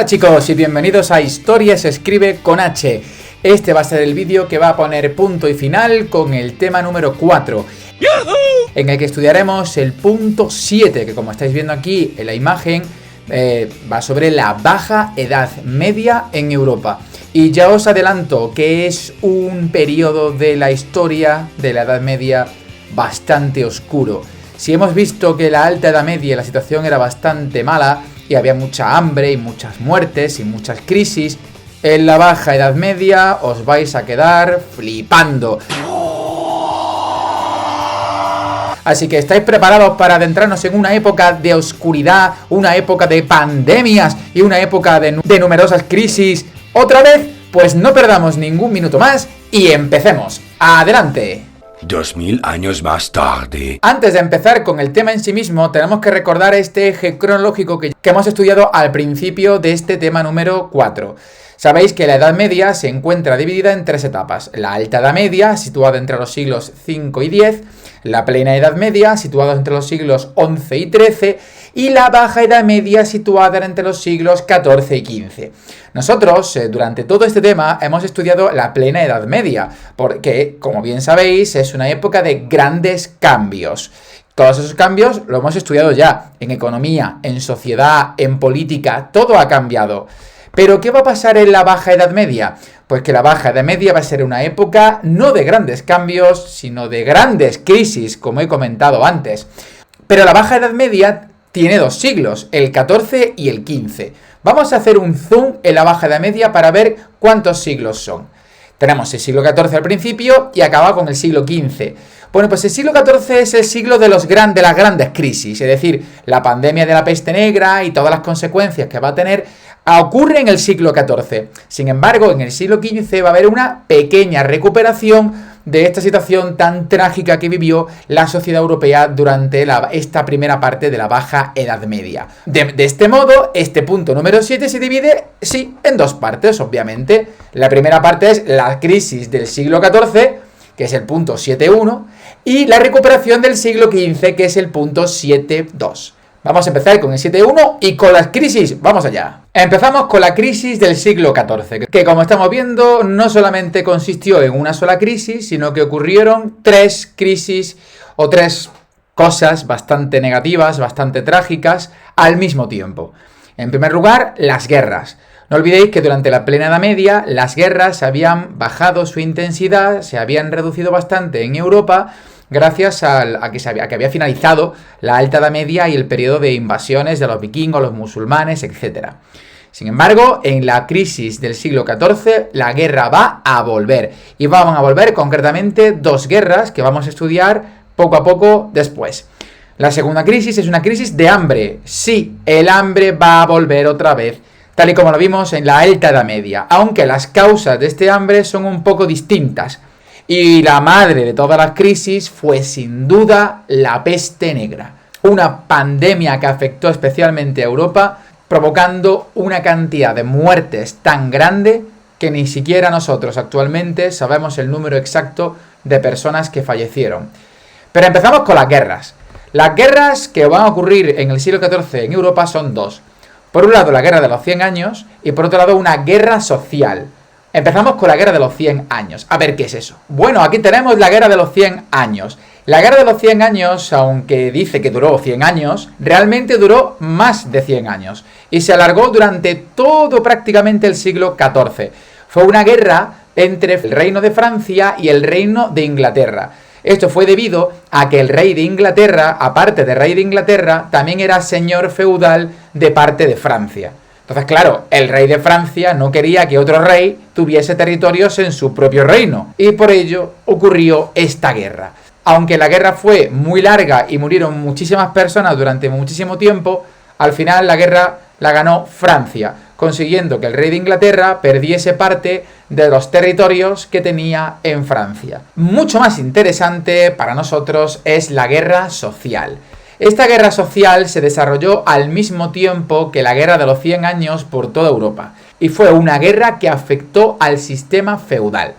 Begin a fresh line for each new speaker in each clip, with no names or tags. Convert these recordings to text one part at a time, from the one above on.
Hola chicos y bienvenidos a Historia se escribe con H. Este va a ser el vídeo que va a poner punto y final con el tema número 4, en el que estudiaremos el punto 7, que como estáis viendo aquí en la imagen, va sobre la Baja Edad Media en Europa. Y ya os adelanto que es un periodo de la historia de la Edad Media bastante oscuro. Si hemos visto que en la Alta Edad Media la situación era bastante mala y había mucha hambre y muchas muertes y muchas crisis, en la Baja Edad Media os vais a quedar flipando. Así que estáis preparados para adentrarnos en una época de oscuridad, una época de pandemias y una época de numerosas crisis. ¿Otra vez? Pues no perdamos ningún minuto más y empecemos. ¡Adelante!
2000 años más tarde.
Antes de empezar con el tema en sí mismo, tenemos que recordar este eje cronológico que hemos estudiado al principio de este tema número 4. Sabéis que la Edad Media se encuentra dividida en tres etapas: la Alta Edad Media, situada entre los siglos 5 y 10, la Plena Edad Media, situada entre los siglos 11 y 13, y la Baja Edad Media, situada entre los siglos 14 y 15. Nosotros, durante todo este tema, hemos estudiado la Plena Edad Media, porque, como bien sabéis, es una época de grandes cambios. Todos esos cambios lo hemos estudiado ya, en economía, en sociedad, en política, todo ha cambiado. ¿Pero qué va a pasar en la Baja Edad Media? Pues que la Baja Edad Media va a ser una época no de grandes cambios, sino de grandes crisis, como he comentado antes. Pero la Baja Edad Media tiene dos siglos, el 14 y el 15. Vamos a hacer un zoom en la Baja Edad Media para ver cuántos siglos son. Tenemos el siglo XIV al principio y acaba con el siglo XV. Bueno, pues el siglo XIV es el siglo de las grandes crisis, es decir, la pandemia de la peste negra y todas las consecuencias que va a tener ocurre en el siglo XIV. Sin embargo, en el siglo XV va a haber una pequeña recuperación de esta situación tan trágica que vivió la sociedad europea durante esta primera parte de la Baja Edad Media. De este modo, este punto número 7 se divide, sí, en dos partes, obviamente. La primera parte es la crisis del siglo XIV, que es el punto 7.1, y la recuperación del siglo XV, que es el punto 7.2. Vamos a empezar con el 7.1 y con las crisis. ¡Vamos allá! Empezamos con la crisis del siglo XIV, que como estamos viendo no solamente consistió en una sola crisis, sino que ocurrieron tres crisis o tres cosas bastante negativas, bastante trágicas al mismo tiempo. En primer lugar, las guerras. No olvidéis que durante la Plena Edad Media las guerras habían bajado su intensidad, se habían reducido bastante en Europa, gracias a que había finalizado la Alta Edad Media y el periodo de invasiones de los vikingos, los musulmanes, etc. Sin embargo, en la crisis del siglo XIV, la guerra va a volver. Y van a volver concretamente dos guerras que vamos a estudiar poco a poco después. La segunda crisis es una crisis de hambre. Sí, el hambre va a volver otra vez, tal y como lo vimos en la Alta Edad Media, aunque las causas de este hambre son un poco distintas. Y la madre de todas las crisis fue sin duda la peste negra, una pandemia que afectó especialmente a Europa, provocando una cantidad de muertes tan grande que ni siquiera nosotros actualmente sabemos el número exacto de personas que fallecieron. Pero empezamos con las guerras. Las guerras que van a ocurrir en el siglo XIV en Europa son dos. Por un lado, la guerra de los 100 años y por otro lado, una guerra social. Empezamos con la guerra de los 100 años. A ver, ¿qué es eso? Bueno, aquí tenemos la guerra de los 100 años. La guerra de los 100 años, aunque dice que duró 100 años, realmente duró más de 100 años. Y se alargó durante todo prácticamente el siglo XIV. Fue una guerra entre el reino de Francia y el reino de Inglaterra. Esto fue debido a que el rey de Inglaterra, aparte de rey de Inglaterra, también era señor feudal de parte de Francia. Entonces, claro, el rey de Francia no quería que otro rey tuviese territorios en su propio reino, y por ello ocurrió esta guerra. Aunque la guerra fue muy larga y murieron muchísimas personas durante muchísimo tiempo, al final la guerra la ganó Francia, consiguiendo que el rey de Inglaterra perdiese parte de los territorios que tenía en Francia. Mucho más interesante para nosotros es la guerra social. Esta guerra social se desarrolló al mismo tiempo que la guerra de los 100 años por toda Europa, y fue una guerra que afectó al sistema feudal.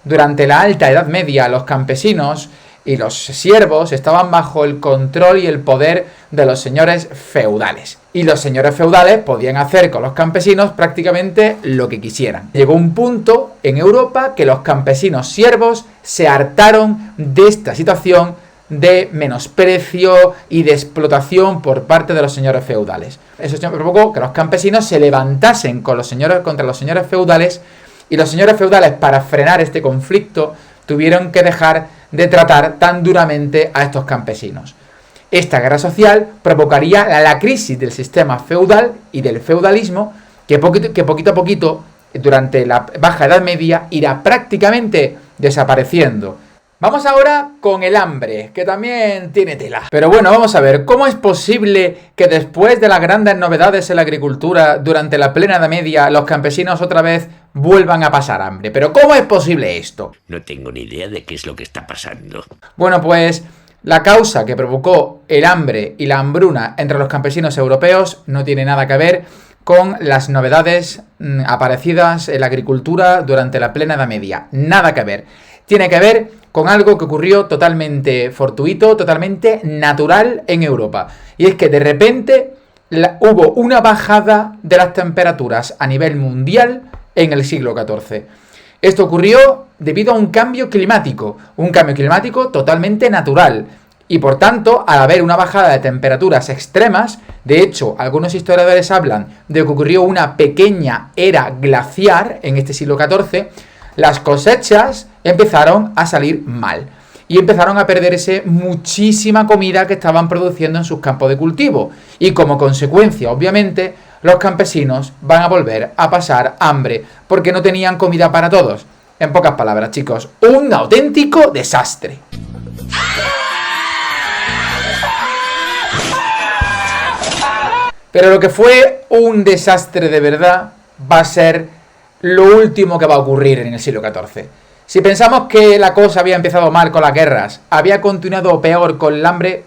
Durante la Alta Edad Media, los campesinos y los siervos estaban bajo el control y el poder de los señores feudales. Y los señores feudales podían hacer con los campesinos prácticamente lo que quisieran. Llegó un punto en Europa que los campesinos siervos se hartaron de esta situación de menosprecio y de explotación por parte de los señores feudales. Eso provocó que los campesinos se levantasen contra los señores feudales, y los señores feudales, para frenar este conflicto, tuvieron que dejar de tratar tan duramente a estos campesinos. Esta guerra social provocaría la crisis del sistema feudal y del feudalismo, que poquito a poquito, durante la Baja Edad Media, irá prácticamente desapareciendo. Vamos ahora con el hambre, que también tiene tela. Pero bueno, vamos a ver, ¿cómo es posible que después de las grandes novedades en la agricultura durante la plena Edad Media, los campesinos otra vez vuelvan a pasar hambre? ¿Pero cómo es posible esto?
No tengo ni idea de qué es lo que está pasando.
Bueno, pues la causa que provocó el hambre y la hambruna entre los campesinos europeos no tiene nada que ver con las novedades aparecidas en la agricultura durante la plena Edad Media. Nada que ver. Tiene que ver con algo que ocurrió totalmente fortuito, totalmente natural en Europa. Y es que de repente hubo una bajada de las temperaturas a nivel mundial en el siglo XIV. Esto ocurrió debido a un cambio climático totalmente natural. Y por tanto, al haber una bajada de temperaturas extremas, de hecho, algunos historiadores hablan de que ocurrió una pequeña era glaciar en este siglo XIV, las cosechas empezaron a salir mal y empezaron a perderse muchísima comida que estaban produciendo en sus campos de cultivo, y como consecuencia, obviamente, los campesinos van a volver a pasar hambre porque no tenían comida para todos. En pocas palabras, chicos, un auténtico desastre. Pero lo que fue un desastre de verdad va a ser lo último que va a ocurrir en el siglo XIV. Si pensamos que la cosa había empezado mal con las guerras, había continuado peor con el hambre,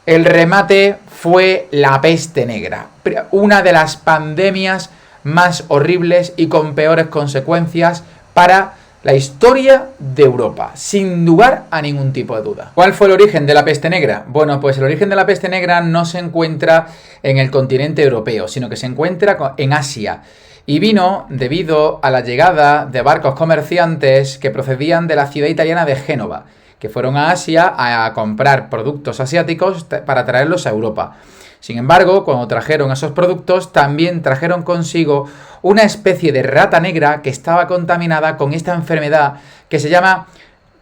el remate fue la peste negra, una de las pandemias más horribles y con peores consecuencias para la historia de Europa, sin lugar a ningún tipo de duda. ¿Cuál fue el origen de la peste negra? Bueno, pues el origen de la peste negra no se encuentra en el continente europeo, sino que se encuentra en Asia. Y vino debido a la llegada de barcos comerciantes que procedían de la ciudad italiana de Génova, que fueron a Asia a comprar productos asiáticos para traerlos a Europa. Sin embargo, cuando trajeron esos productos, también trajeron consigo una especie de rata negra que estaba contaminada con esta enfermedad que se llama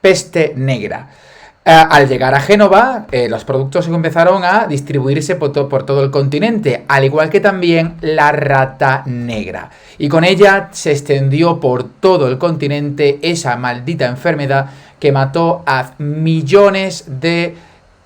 peste negra. Al llegar a Génova, los productos empezaron a distribuirse por todo el continente, al igual que también la rata negra. Y con ella se extendió por todo el continente esa maldita enfermedad que mató a millones de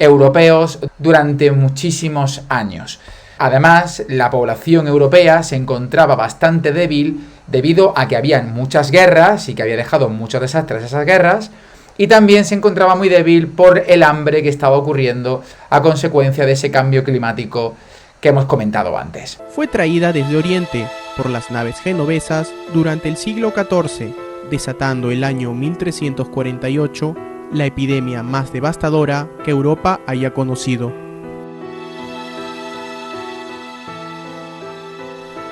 europeos durante muchísimos años. Además, la población europea se encontraba bastante débil debido a que habían muchas guerras y que había dejado muchos desastres esas guerras. Y también se encontraba muy débil por el hambre que estaba ocurriendo a consecuencia de ese cambio climático que hemos comentado antes.
Fue traída desde Oriente por las naves genovesas durante el siglo XIV, desatando el año 1348 la epidemia más devastadora que Europa haya conocido.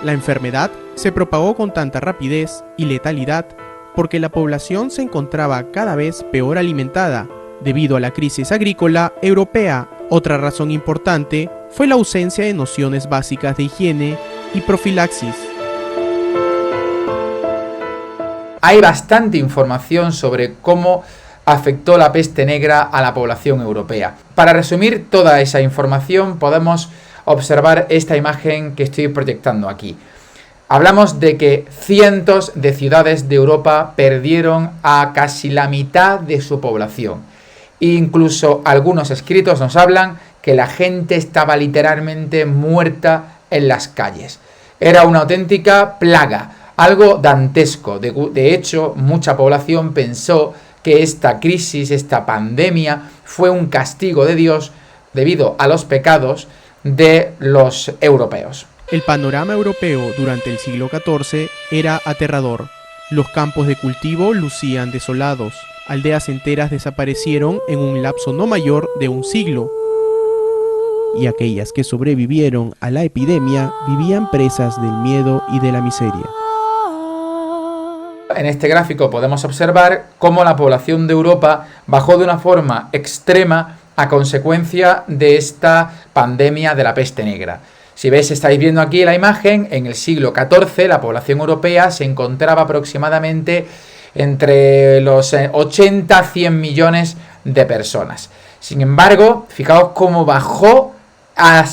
La enfermedad se propagó con tanta rapidez y letalidad porque la población se encontraba cada vez peor alimentada debido a la crisis agrícola europea. Otra razón importante fue la ausencia de nociones básicas de higiene y profilaxis.
Hay bastante información sobre cómo afectó la peste negra a la población europea. Para resumir toda esa información podemos observar esta imagen que estoy proyectando aquí. Hablamos de que cientos de ciudades de Europa perdieron a casi la mitad de su población. Incluso algunos escritos nos hablan que la gente estaba literalmente muerta en las calles. Era una auténtica plaga, algo dantesco. De hecho, mucha población pensó que esta crisis, esta pandemia, fue un castigo de Dios debido a los pecados de los europeos.
El panorama europeo durante el siglo XIV era aterrador. Los campos de cultivo lucían desolados. aldeas enteras desaparecieron en un lapso no mayor de un siglo, y aquellas que sobrevivieron a la epidemia vivían presas del miedo y de la miseria.
En este gráfico podemos observar cómo la población de Europa bajó de una forma extrema a consecuencia de esta pandemia de la peste negra. Si veis, estáis viendo aquí la imagen, en el siglo XIV la población europea se encontraba aproximadamente entre los 80 a 100 millones de personas. Sin embargo, fijaos cómo bajó a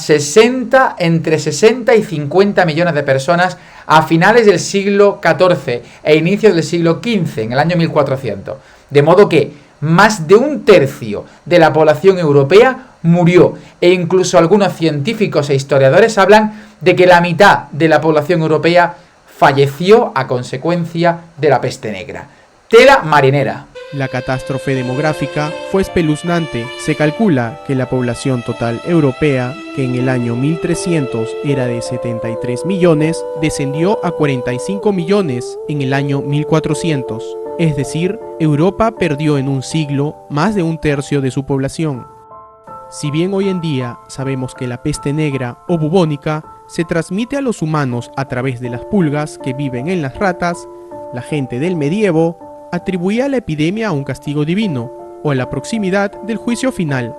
entre 60 y 50 millones de personas a finales del siglo XIV e inicios del siglo XV, en el año 1400. De modo que más de un tercio de la población europea murió, e incluso algunos científicos e historiadores hablan de que la mitad de la población europea falleció a consecuencia de la peste negra. Tela marinera.
La catástrofe demográfica fue espeluznante. Se calcula que la población total europea, que en el año 1300 era de 73 millones, descendió a 45 millones en el año 1400. Es decir, Europa perdió en un siglo más de un tercio de su población. Si bien hoy en día sabemos que la peste negra o bubónica se transmite a los humanos a través de las pulgas que viven en las ratas, la gente del medievo atribuía la epidemia a un castigo divino o a la proximidad del juicio final.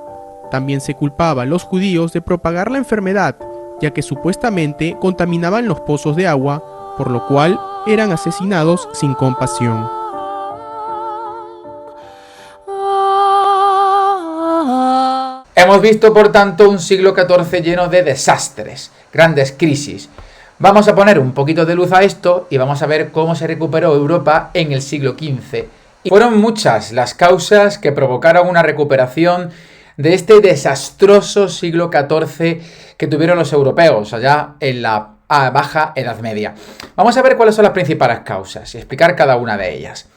También se culpaba a los judíos de propagar la enfermedad, ya que supuestamente contaminaban los pozos de agua, por lo cual eran asesinados sin compasión.
Hemos visto, por tanto, un siglo XIV lleno de desastres, grandes crisis. Vamos a poner un poquito de luz a esto y vamos a ver cómo se recuperó Europa en el siglo XV. Y fueron muchas las causas que provocaron una recuperación de este desastroso siglo XIV que tuvieron los europeos allá en la Baja Edad Media. Vamos a ver cuáles son las principales causas y explicar cada una de ellas.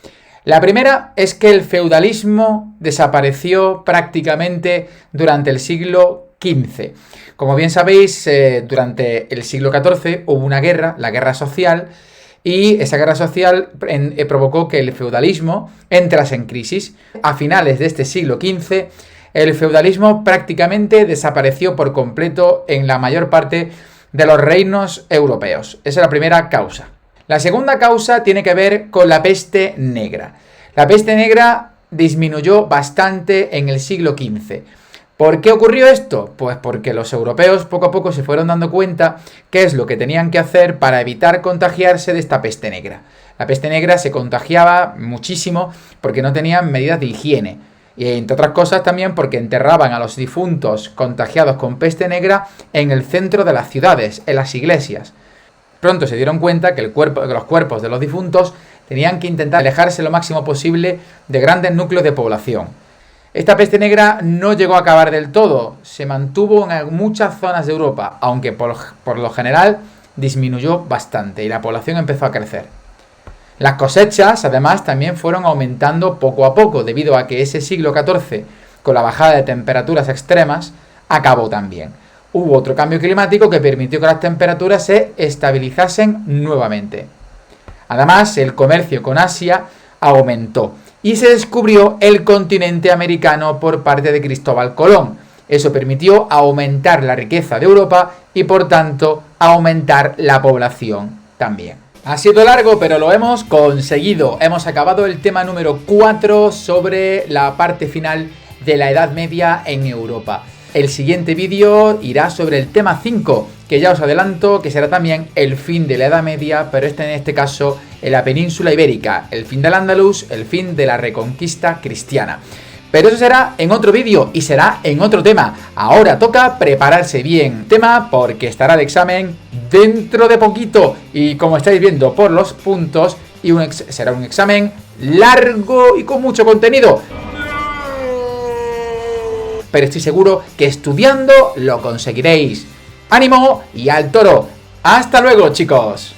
La primera es que el feudalismo desapareció prácticamente durante el siglo XV. Como bien sabéis, durante el siglo XIV hubo una guerra, la guerra social, y esa guerra social provocó que el feudalismo entrase en crisis. A finales de este siglo XV, el feudalismo prácticamente desapareció por completo en la mayor parte de los reinos europeos. Esa es la primera causa. La segunda causa tiene que ver con la peste negra. La peste negra disminuyó bastante en el siglo XV. ¿Por qué ocurrió esto? Pues porque los europeos poco a poco se fueron dando cuenta qué es lo que tenían que hacer para evitar contagiarse de esta peste negra. La peste negra se contagiaba muchísimo porque no tenían medidas de higiene. Y entre otras cosas también porque enterraban a los difuntos contagiados con peste negra en el centro de las ciudades, en las iglesias. Pronto se dieron cuenta que los cuerpos de los difuntos tenían que intentar alejarse lo máximo posible de grandes núcleos de población. Esta peste negra no llegó a acabar del todo, se mantuvo en muchas zonas de Europa, aunque por lo general disminuyó bastante y la población empezó a crecer. Las cosechas, además, también fueron aumentando poco a poco, debido a que ese siglo XIV, con la bajada de temperaturas extremas, acabó también. Hubo otro cambio climático que permitió que las temperaturas se estabilizasen nuevamente. Además, el comercio con Asia aumentó y se descubrió el continente americano por parte de Cristóbal Colón. Eso permitió aumentar la riqueza de Europa y, por tanto, aumentar la población también. Ha sido largo, pero lo hemos conseguido. Hemos acabado el tema número 4 sobre la parte final de la Edad Media en Europa. El siguiente vídeo irá sobre el tema 5, que ya os adelanto que será también el fin de la Edad Media, pero en este caso en la península ibérica, el fin del Andalus, el fin de la reconquista cristiana. Pero eso será en otro vídeo y será en otro tema. Ahora toca prepararse bien tema porque estará el examen dentro de poquito. Y como estáis viendo por los puntos, será un examen largo y con mucho contenido. Pero estoy seguro que estudiando lo conseguiréis. ¡Ánimo y al toro! ¡Hasta luego, chicos!